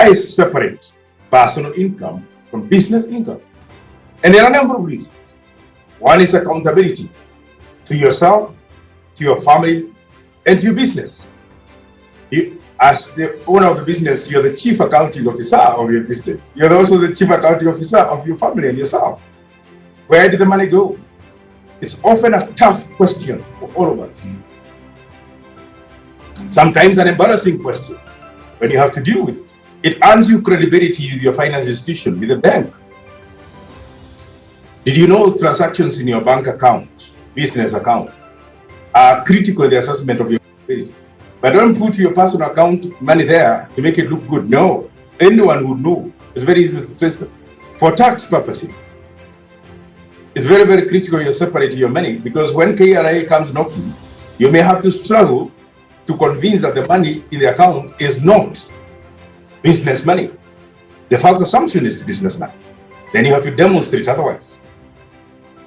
Why separate personal income from business income? And there are a number of reasons. One is accountability to yourself, to your family, and to your business. You, as the owner of the business, you're the chief accounting officer of your business. You're also the chief accounting officer of your family and yourself. Where did the money go? It's often a tough question for all of us. Sometimes an embarrassing question when you have to deal with it. It earns you credibility with your financial institution, with the bank. Did you know transactions in your bank account, business account, are critical in the assessment of your credibility? But don't put your personal account money there to make it look good. No, anyone would know. It's very easy to trace them. For tax purposes, it's very, very critical you separate your money, because when KRA comes knocking, you may have to struggle to convince that the money in the account is not business money. The first assumption is business money. Then you have to demonstrate otherwise.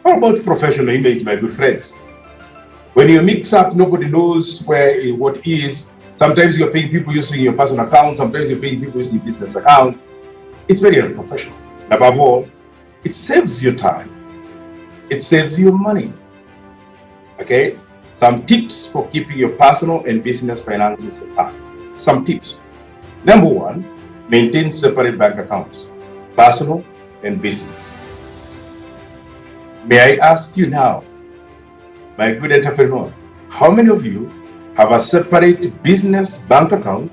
How about professional image, my good friends? When you mix up, nobody knows where what is. Sometimes you're paying people using your personal account, sometimes you're paying people using business account. It's very unprofessional. Above all, it saves you time. It saves you money. Okay? Some tips for keeping your personal and business finances apart. Some tips. Number one, maintain separate bank accounts, personal and business. May I ask you now, my good entrepreneurs, how many of you have a separate business bank account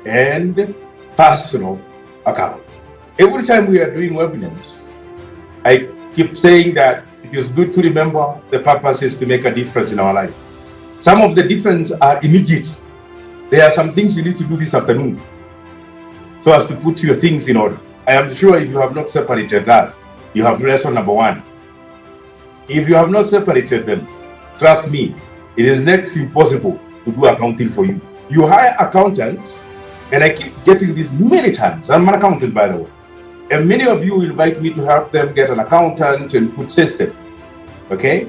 and personal account? Every time we are doing webinars, I keep saying that it is good to remember the purpose is to make a difference in our life. Some of the differences are immediate. There are some things you need to do this afternoon so as to put your things in order. I am sure if you have not separated that, you have lesson number one. If you have not separated them, trust me, it is next to impossible to do accounting for you. You hire accountants, and I keep getting this many times. I'm an accountant, by the way. And many of you invite me to help them get an accountant and put systems. Okay?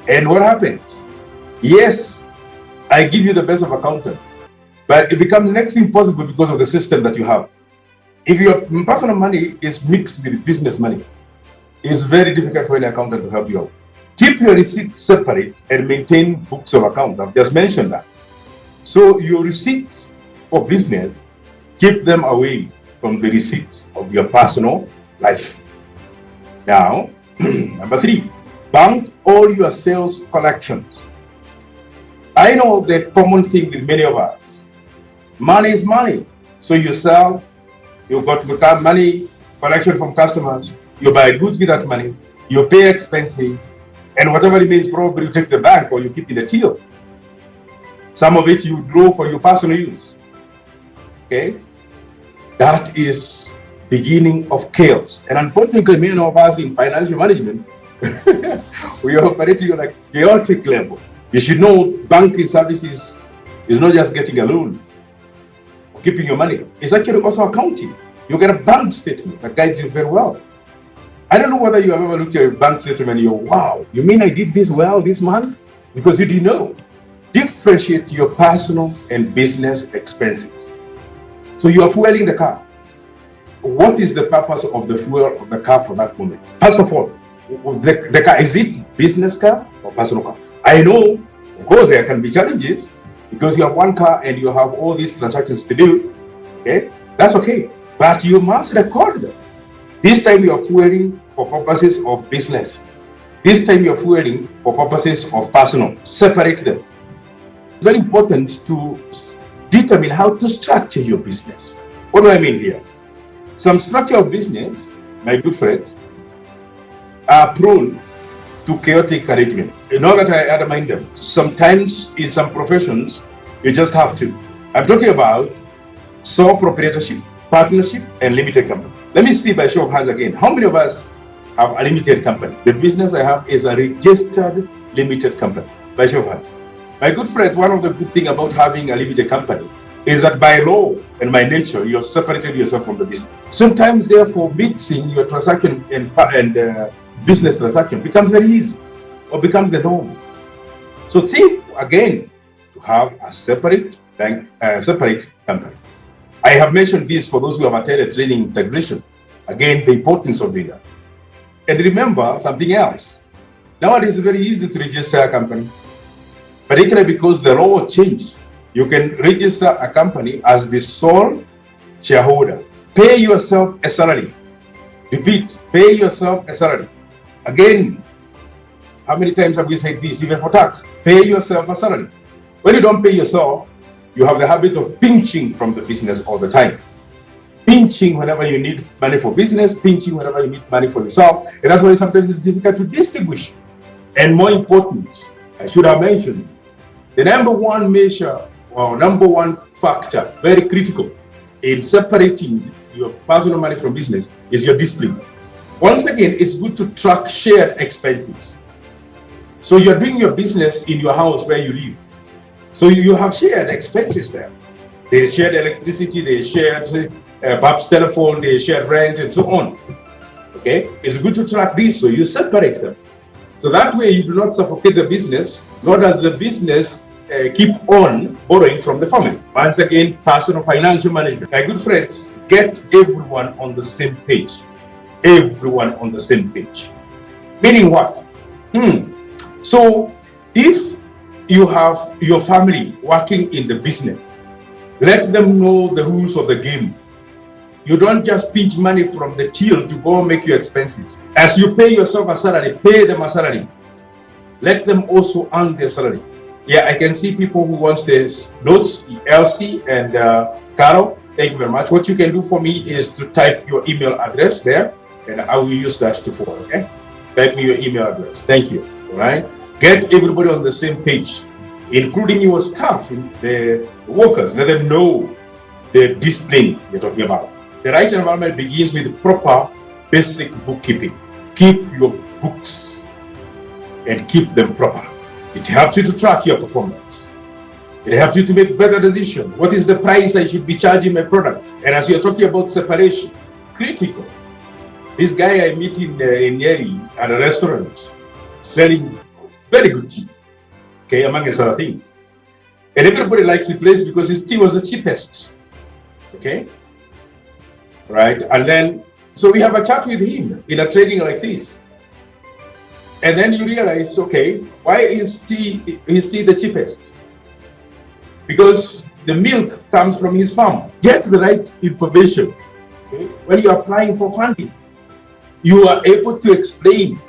And what happens? Yes, I give you the best of accountants, but it becomes next to impossible because of the system that you have. If your personal money is mixed with business money, it's very difficult for an accountant to help you out. Keep your receipts separate and maintain books of accounts. I've just mentioned that. So your receipts for business, keep them away from the receipts of your personal life. Now, number three, bank all your sales collections. I know the common thing with many of us. Money is money. So you sell, you've got to become money collection from customers, you buy goods with that money, you pay expenses, and whatever remains, probably you take the bank or you keep in the till. Some of it you draw for your personal use. Okay? That is beginning of chaos. And unfortunately, many of us in financial management, we are operating on a chaotic level. You should know banking services is not just getting a loan or keeping your money. It's actually also accounting. You get a bank statement that guides you very well. I don't know whether you have ever looked at your bank statement and you're, wow, you mean I did this well this month? Because you didn't know. Differentiate your personal and business expenses. So you are fueling the car. What is the purpose of the fuel of the car for that moment? First of all, the car, is it business car or personal car? I know, of course, there can be challenges because you have one car and you have all these transactions to do. Okay, that's okay. But you must record them. This time you are fueling for purposes of business. This time you are fueling for purposes of personal. Separate them. It's very important to determine how to structure your business. What do I mean here? Some structure of business, my good friends, are prone to chaotic arrangements. You know that I undermine them. Sometimes in some professions, you just have to. I'm talking about sole proprietorship, partnership, and limited company. Let me see by show of hands again. How many of us have a limited company? The business I have is a registered limited company. By show of hands. My good friends, one of the good things about having a limited company is that by law and by nature, you have separated yourself from the business. Sometimes, therefore, mixing your transaction and business transaction becomes very easy or becomes the norm. So think again to have a separate bank, separate company. I have mentioned this for those who have attended training in taxation. Again, the importance of doing that. And remember something else. Nowadays, it's very easy to register a company, particularly because the law changed. You can register a company as the sole shareholder. Pay yourself a salary. Repeat, pay yourself a salary. Again, how many times have we said this, even for tax? Pay yourself a salary. When you don't pay yourself, you have the habit of pinching from the business all the time. Pinching whenever you need money for business, pinching whenever you need money for yourself. And that's why sometimes it's difficult to distinguish. And more important, I should have mentioned this, the number one measure or number one factor, very critical in separating your personal money from business is your discipline. Once again, it's good to track shared expenses. So you're doing your business in your house where you live. So you have shared expenses there. They shared electricity, they shared perhaps telephone, they shared rent, and so on. Okay, it's good to track these so you separate them. So that way you do not suffocate the business, nor does the business keep on borrowing from the family. Once again, personal financial management. My good friends, get everyone on the same page. Everyone on the same page. Meaning what? So if you have your family working in the business, let them know the rules of the game. You don't just pinch money from the till to go make your expenses. As you pay yourself a salary, pay them a salary. Let them also earn their salary. Yeah, I can see people who want this notes, Elsie and Carol. Thank you very much. What you can do for me is to type your email address there, and I will use that to forward. Okay, type me your email address. Thank you. All right. Get everybody on the same page, including your staff, the workers. Let them know the discipline you're talking about. The right environment begins with proper basic bookkeeping. Keep your books and keep them proper. It helps you to track your performance. It helps you to make better decisions. What is the price I should be charging my product? And as you're talking about separation, critical. This guy I meet in Nyeri at a restaurant selling very good tea, okay, among other things. And everybody likes the place because his tea was the cheapest, okay? Right? And then, so we have a chat with him in a trading like this. And then you realize, okay, why is tea the cheapest? Because the milk comes from his farm. Get the right information. Okay? When you're applying for funding, you are able to explain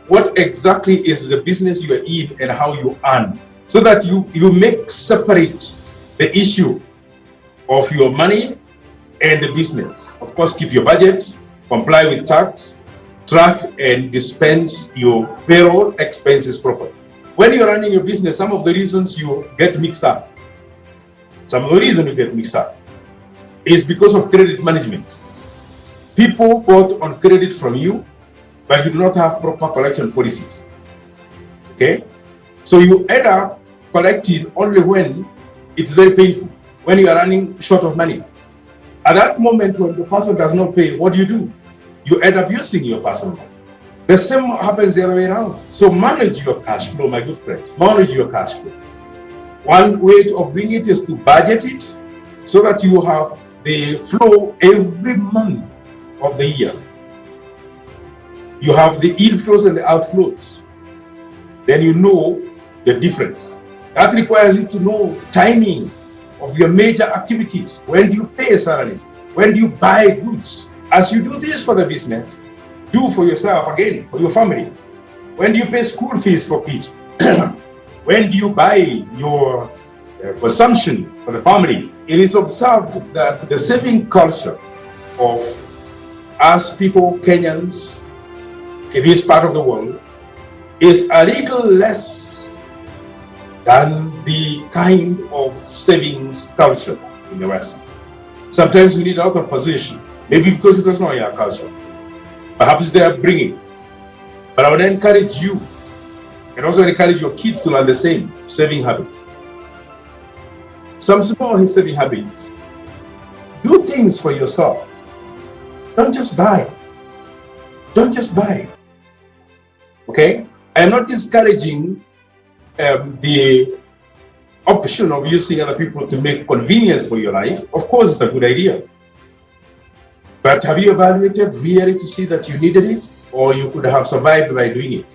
what exactly is the business you are in and how you earn, so that you make separate the issue of your money and the business. Of course, keep your budget, comply with tax, track and dispense your payroll expenses properly. When you're running your business, some of the reasons you get mixed up, is because of credit management. People bought on credit from you, but you do not have proper collection policies. Okay? So you end up collecting only when it's very painful, when you are running short of money. At that moment, when the person does not pay, what do? You end up using your personal money. The same happens the other way around. So manage your cash flow, my good friend. Manage your cash flow. One way of doing it is to budget it so that you have the flow every month of the year. You have the inflows and the outflows. Then you know the difference. That requires you to know timing of your major activities. When do you pay salaries? When do you buy goods? As you do this for the business, do for yourself again, for your family. When do you pay school fees for kids? When do you buy your consumption for the family? It is observed that the saving culture of us people, Kenyans, in this part of the world, is a little less than the kind of savings culture in the West. Sometimes we need out of position, maybe because it was not your culture. Perhaps they are bringing. But I would encourage you, and also encourage your kids to learn the same saving habit. Some small saving habits. Do things for yourself. Don't just buy. Don't just buy. Okay? I am not discouraging the option of using other people to make convenience for your life, of course, it's a good idea. But have you evaluated really to see that you needed it, or you could have survived by doing it?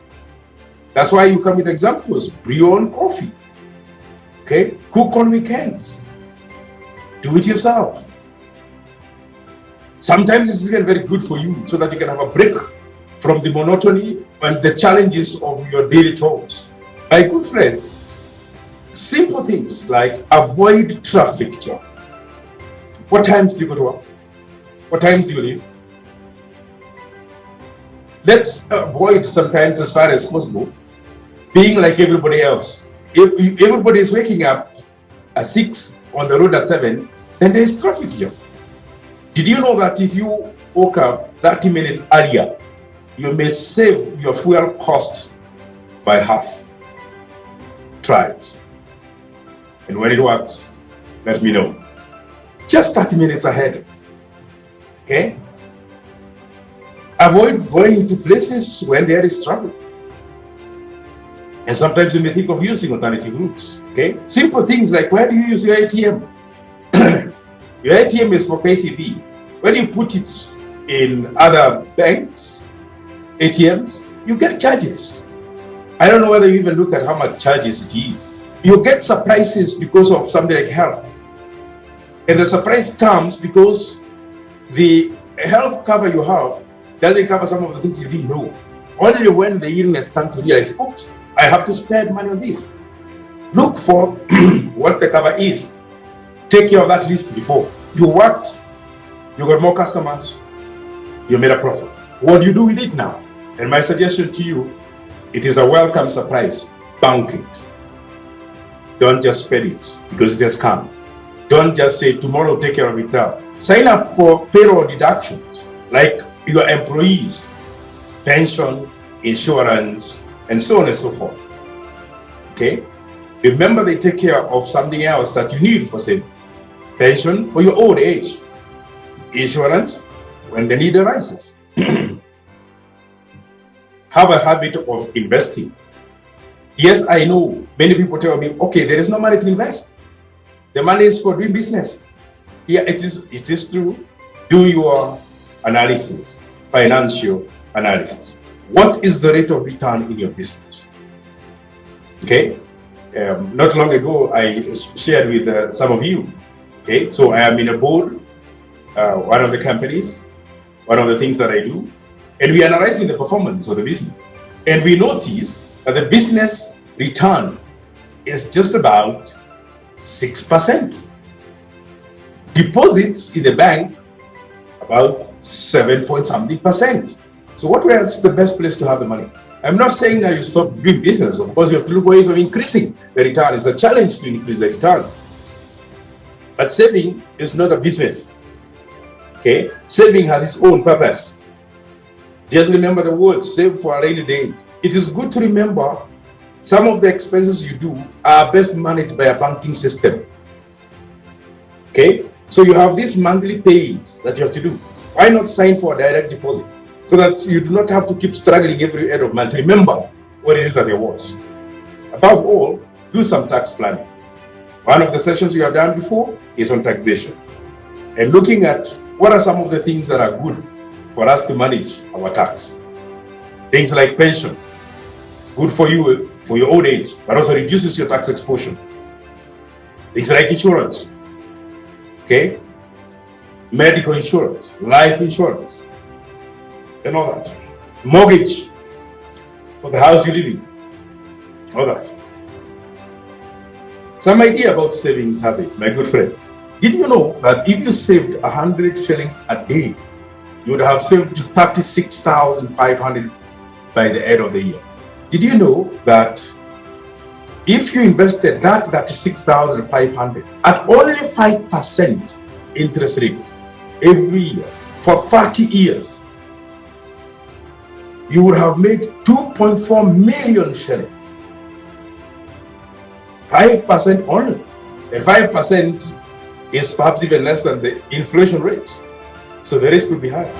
That's why you come with examples. Brew your own coffee. Okay? Cook on weekends. Do it yourself. Sometimes it's even very good for you so that you can have a break from the monotony and the challenges of your daily chores. My good friends, simple things like avoid traffic jam. What times do you go to work? What times do you leave? Let's avoid sometimes, as far as possible, being like everybody else. If everybody is waking up at 6 on the road at 7, then there is traffic jam. Did you know that if you woke up 30 minutes earlier, you may save your fuel cost by half? Try it. And when it works, let me know. Just 30 minutes ahead. Okay? Avoid going to places when there is trouble. And sometimes you may think of using alternative routes. Okay? Simple things like, where do you use your ATM? Your ATM is for KCB. When you put it in other banks, ATMs, you get charges. I don't know whether you even look at how much charges it is. You get surprises because of something like health. And the surprise comes because the health cover you have doesn't cover some of the things you didn't know. Only when the illness comes to realize, oops, I have to spend money on this. Look for what the cover is. Take care of that list before. You worked, you got more customers, you made a profit. What do you do with it now? And my suggestion to you, it is a welcome surprise. Bank it. Don't just spend it because it has come. Don't just say tomorrow will take care of itself. Sign up for payroll deductions like your employees, pension, insurance, and so on and so forth. Okay? Remember, they take care of something else that you need for saving. Pension for your old age. Insurance when the need arises. Have a habit of investing. Yes, I know many people tell me, okay, there is no money to invest. The money is for doing business. Yeah, it is true. Do your analysis, financial analysis. What is the rate of return in your business? Okay. Not long ago, I shared with some of you. Okay, so I am in a board, one of the companies, one of the things that I do, and we are analyzing the performance of the business. And we notice that the business return is just about 6%. Deposits in the bank about 7-point-something%. So what was the best place to have the money? I'm not saying that you stop doing business. Of course, you have to look ways of increasing the return. It's a challenge to increase the return. But saving is not a business. Okay? Saving has its own purpose. Just remember the word, save for a rainy day. It is good to remember some of the expenses you do are best managed by a banking system. Okay? So you have these monthly pays that you have to do. Why not sign for a direct deposit? So that you do not have to keep struggling every end of month. Remember what it is that you want. Above all, do some tax planning. One of the sessions we have done before is on taxation. And looking at what are some of the things that are good for us to manage our tax. Things like pension, good for you for your old age, but also reduces your tax exposure. Things like insurance, okay? Medical insurance, life insurance, and all that. Mortgage for the house you live in, all that. Some idea about savings habit, my good friends. Did you know that if you saved 100 shillings a day, you would have saved 36,500 by the end of the year? Did you know that if you invested that 36,500 at only 5% interest rate every year for 30 years, you would have made 2.4 million shillings? 5% only. And 5% is perhaps even less than the inflation rate. So the risk would be high.